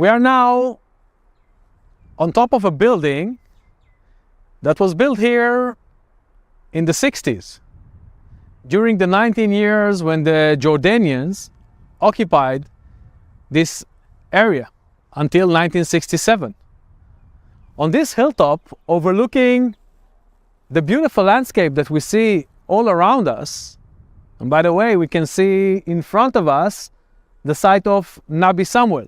We are now on top of a building that was built here in the 60s, during the 19 years when the Jordanians occupied this area until 1967. On this hilltop, overlooking the beautiful landscape that we see all around us, and by the way, we can see in front of us the site of Nabi Samuel,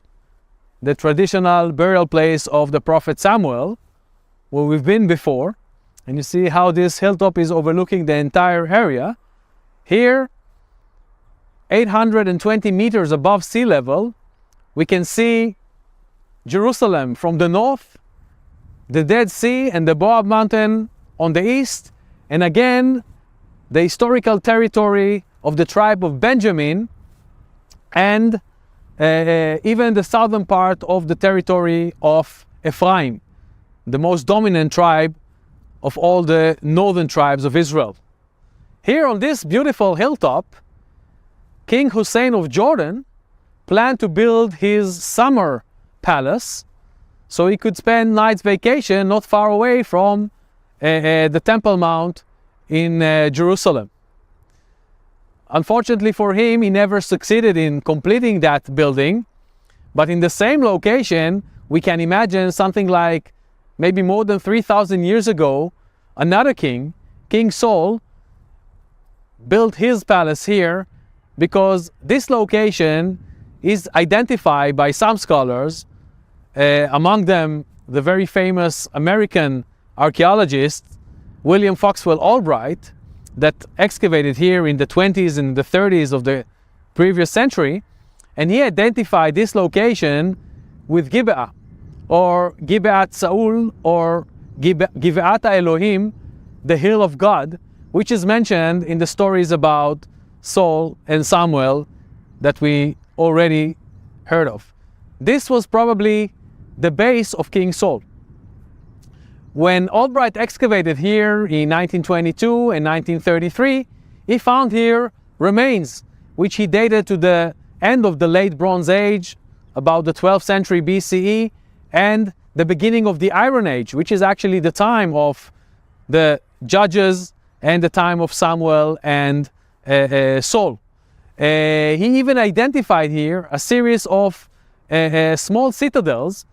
the traditional burial place of the prophet Samuel, where we've been before. And you see how this hilltop is overlooking the entire area. Here, 820 meters above sea level, we can see Jerusalem from the north, the Dead Sea and the Moab Mountain on the east, and again, the historical territory of the tribe of Benjamin, and even the southern part of the territory of Ephraim, the most dominant tribe of all the northern tribes of Israel. Here on this beautiful hilltop, King Hussein of Jordan planned to build his summer palace so he could spend night's vacation not far away from the Temple Mount in Jerusalem. Unfortunately for him, he never succeeded in completing that building, but in the same location, we can imagine something like maybe more than 3,000 years ago, another king, King Saul, built his palace here, because this location is identified by some scholars, among them the very famous American archaeologist William Foxwell Albright, that excavated here in the 20s and the 30s of the previous century, and he identified this location with Gibeah, or Gibeat Saul, or Gibeat Elohim, the hill of God, which is mentioned in the stories about Saul and Samuel that we already heard of. This was probably the base of King Saul. When Albright excavated here in 1922 and 1933, he found here remains which he dated to the end of the late Bronze Age, about the 12th century BCE, and the beginning of the Iron Age, which is actually the time of the Judges and the time of Samuel and Saul. He even identified here a series of small citadels,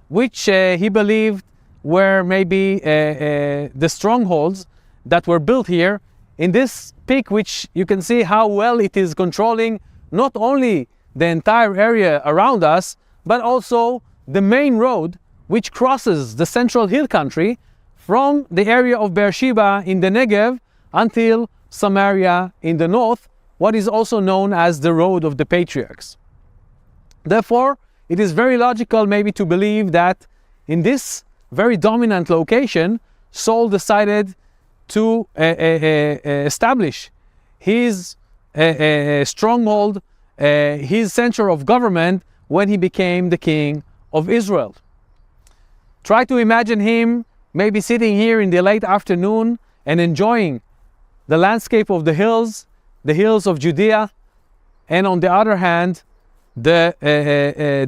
which he believed were maybe the strongholds that were built here in this peak, which you can see how well it is controlling not only the entire area around us, but also the main road which crosses the central hill country from the area of Beersheba in the Negev until Samaria in the north, what is also known as the Road of the Patriarchs. Therefore, it is very logical maybe to believe that in this very dominant location, Saul decided to establish his stronghold, his center of government, when he became the king of Israel. Try to imagine him maybe sitting here in the late afternoon and enjoying the landscape of the hills of Judea, and on the other hand, the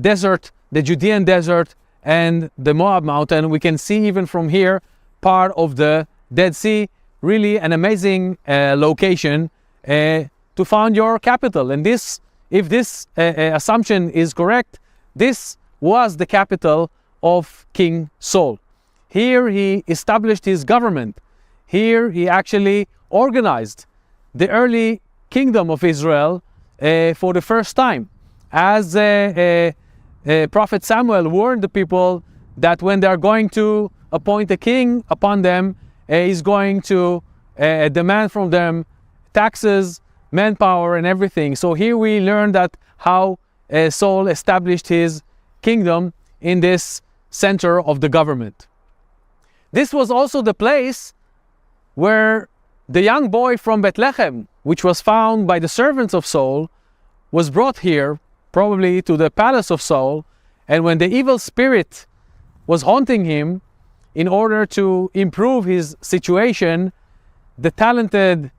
desert, the Judean desert, and the Moab Mountain. We can see even from here part of the Dead Sea. Really an amazing location to found your capital. And this, if this assumption is correct, this was the capital of King Saul. Here he established his government. Here he actually organized the early kingdom of Israel for the first time, as Prophet Samuel warned the people that when they are going to appoint a king upon them, he's going to demand from them taxes, manpower, and everything. So here we learn that how Saul established his kingdom in this center of the government. This was also the place where the young boy from Bethlehem, which was found by the servants of Saul, was brought here, probably to the palace of Saul, and when the evil spirit was haunting him, in order to improve his situation, the talented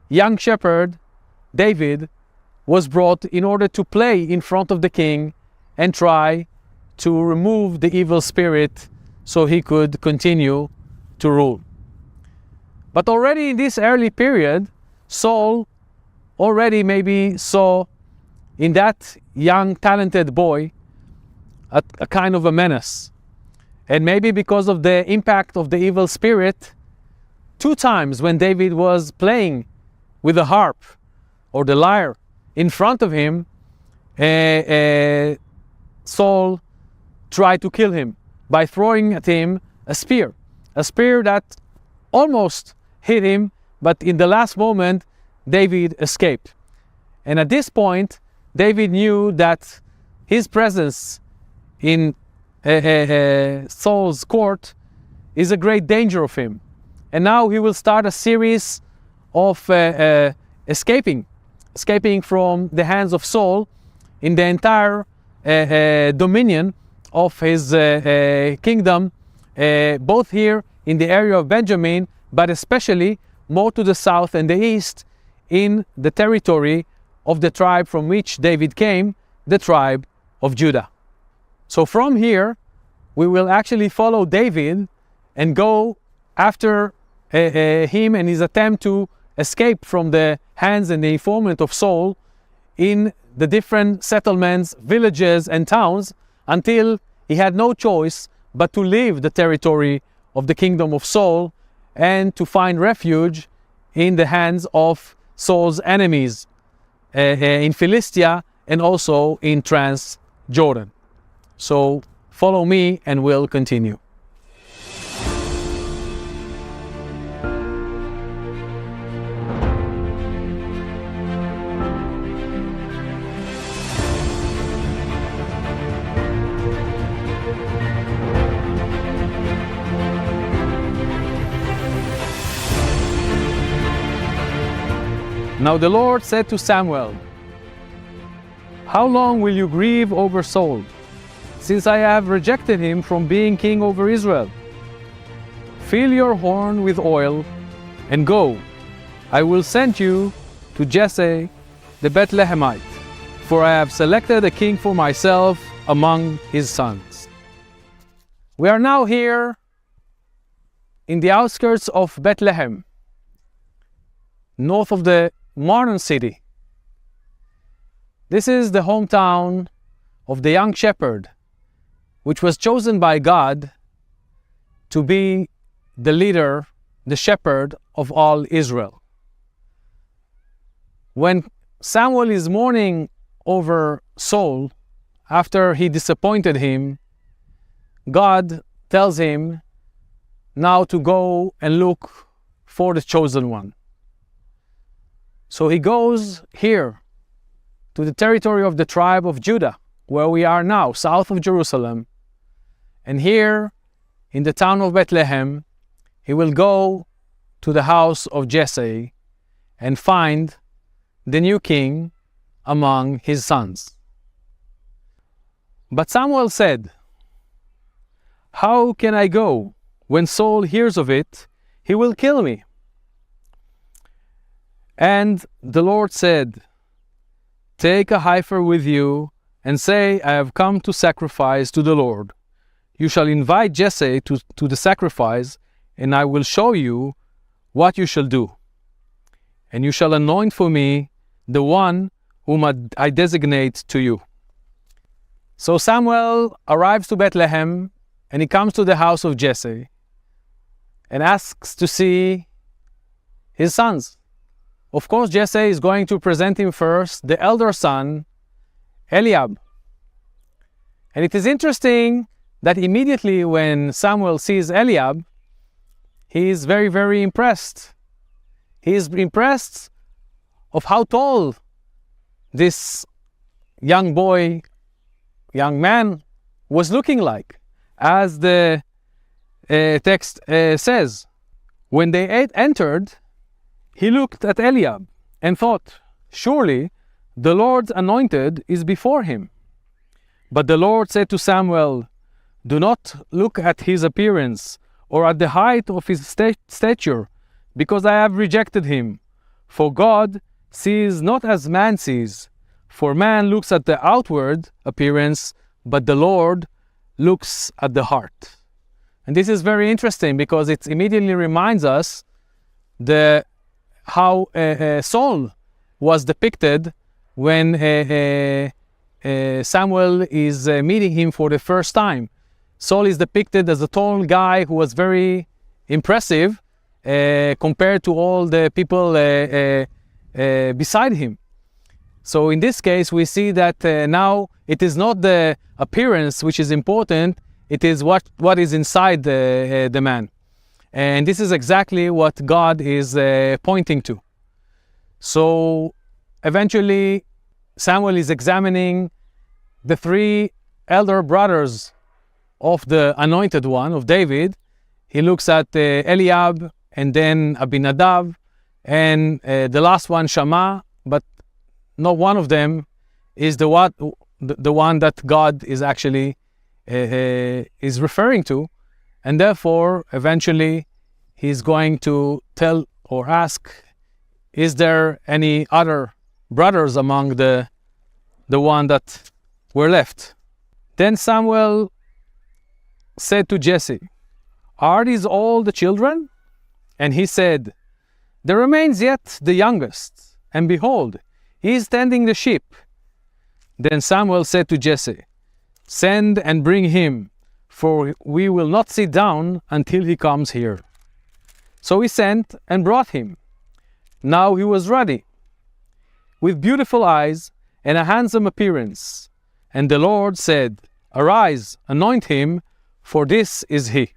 young shepherd, David, was brought in order to play in front of the king and try to remove the evil spirit so he could continue to rule. But already in this early period, Saul already maybe saw in that young talented boy a kind of a menace. And maybe because of the impact of the evil spirit, 2 times when David was playing with the harp or the lyre in front of him, Saul tried to kill him by throwing at him a spear that almost hit him, but in the last moment David escaped. And at this point David knew that his presence in Saul's court is a great danger of him. And now he will start a series of escaping from the hands of Saul in the entire dominion of his kingdom, both here in the area of Benjamin, but especially more to the south and the east in the territory of the tribe from which David came, the tribe of Judah. So from here, we will actually follow David and go after him and his attempt to escape from the hands and the informant of Saul in the different settlements, villages and towns, until he had no choice but to leave the territory of the kingdom of Saul and to find refuge in the hands of Saul's enemies in Philistia and also in Transjordan. So follow me and we'll continue. Now the Lord said to Samuel, "How long will you grieve over Saul, since I have rejected him from being king over Israel? Fill your horn with oil and go. I will send you to Jesse the Bethlehemite, for I have selected a king for myself among his sons." We are now here in the outskirts of Bethlehem, north of the modern city. This is the hometown of the young shepherd, which was chosen by God to be the leader, the shepherd of all Israel. When Samuel is mourning over Saul after he disappointed him, God tells him now to go and look for the chosen one. So he goes here to the territory of the tribe of Judah, where we are now, south of Jerusalem. And here in the town of Bethlehem, he will go to the house of Jesse and find the new king among his sons. But Samuel said, "How can I go? When Saul hears of it, he will kill me." And the Lord said, "Take a heifer with you and say, I have come to sacrifice to the Lord. You shall invite Jesse to the sacrifice, and I will show you what you shall do. And you shall anoint for me the one whom I designate to you." So Samuel arrives to Bethlehem, and he comes to the house of Jesse and asks to see his sons. Of course, Jesse is going to present him first the elder son, Eliab. And it is interesting that immediately when Samuel sees Eliab, he is very, very impressed. He is impressed of how tall this young boy, young man was looking like. As the text says, when they entered, he looked at Eliab and thought, "Surely the Lord's anointed is before him." But the Lord said to Samuel, "Do not look at his appearance or at the height of his stature, because I have rejected him. For God sees not as man sees. For man looks at the outward appearance, but the Lord looks at the heart. And this is very interesting because it immediately reminds us how Saul was depicted when Samuel is meeting him for the first time. Saul is depicted as a tall guy who was very impressive compared to all the people beside him. So in this case, we see that now it is not the appearance which is important, it is what is inside the man. And this is exactly what God is pointing to. So eventually, Samuel is examining the three elder brothers of the anointed one, of David. He looks at Eliab, and then Abinadab, and the last one, Shammah, but not one of them is the one that God is actually is referring to. And therefore, eventually, he's going to tell or ask, is there any other brothers among the one that were left? Then Samuel said to Jesse, are these all the children? And he said, there remains yet the youngest, and behold, he is tending the sheep. Then Samuel said to Jesse, send and bring him, for we will not sit down until he comes here. So he sent and brought him. Now he was ruddy, with beautiful eyes and a handsome appearance. And the Lord said, arise, anoint him, for this is he.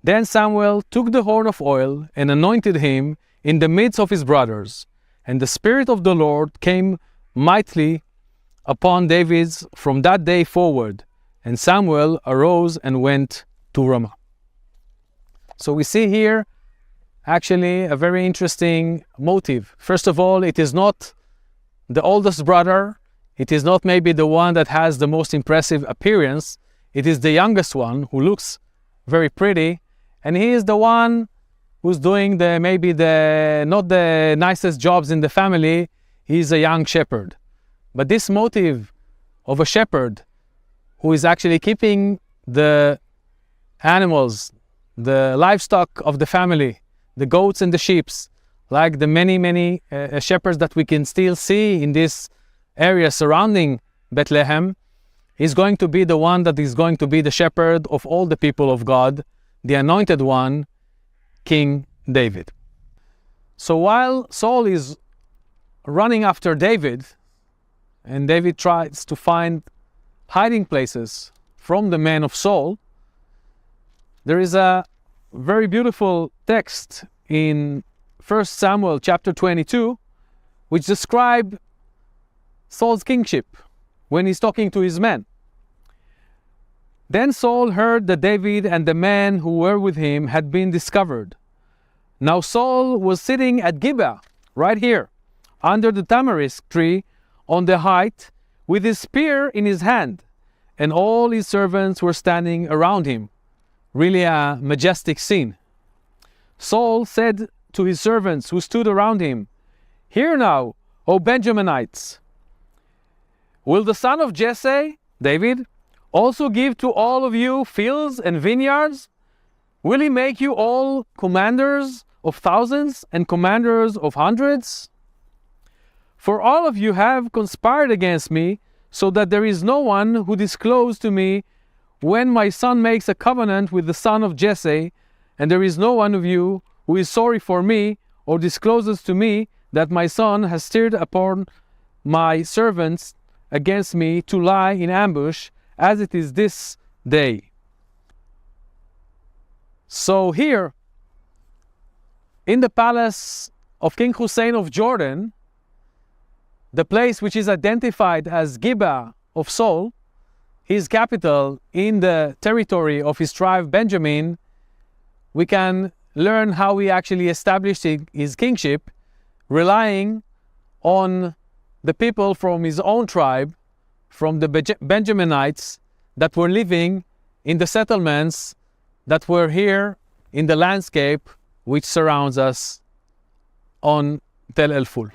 Then Samuel took the horn of oil and anointed him in the midst of his brothers. And the Spirit of the Lord came mightily upon David from that day forward. And Samuel arose and went to Ramah. So we see here actually a very interesting motive. First of all, it is not the oldest brother. It is not maybe the one that has the most impressive appearance. It is the youngest one who looks very pretty. And he is the one who's doing not the nicest jobs in the family. He's a young shepherd. But this motive of a shepherd who is actually keeping the animals, the livestock of the family, the goats and the sheep, like the many shepherds that we can still see in this area surrounding Bethlehem, is going to be the one that is going to be the shepherd of all the people of God, the anointed one, King David. So while Saul is running after David, and David tries to find hiding places from the men of Saul, there is a very beautiful text in 1 Samuel chapter 22, which describes Saul's kingship when he's talking to his men. Then Saul heard that David and the men who were with him had been discovered. Now Saul was sitting at Gibeah, right here, under the tamarisk tree on the height, with his spear in his hand, and all his servants were standing around him. Really a majestic scene. Saul said to his servants who stood around him, hear now, O Benjaminites, will the son of Jesse, David, also give to all of you fields and vineyards? Will he make you all commanders of thousands and commanders of hundreds? For all of you have conspired against me, so that there is no one who disclosed to me when my son makes a covenant with the son of Jesse, and there is no one of you who is sorry for me or discloses to me that my son has stirred upon my servants against me to lie in ambush, as it is this day. So here, in the palace of King Hussein of Jordan, the place which is identified as Gibeah of Saul, his capital in the territory of his tribe Benjamin, we can learn how he actually established his kingship, relying on the people from his own tribe, from the Benjaminites that were living in the settlements that were here in the landscape which surrounds us on Tel El Ful.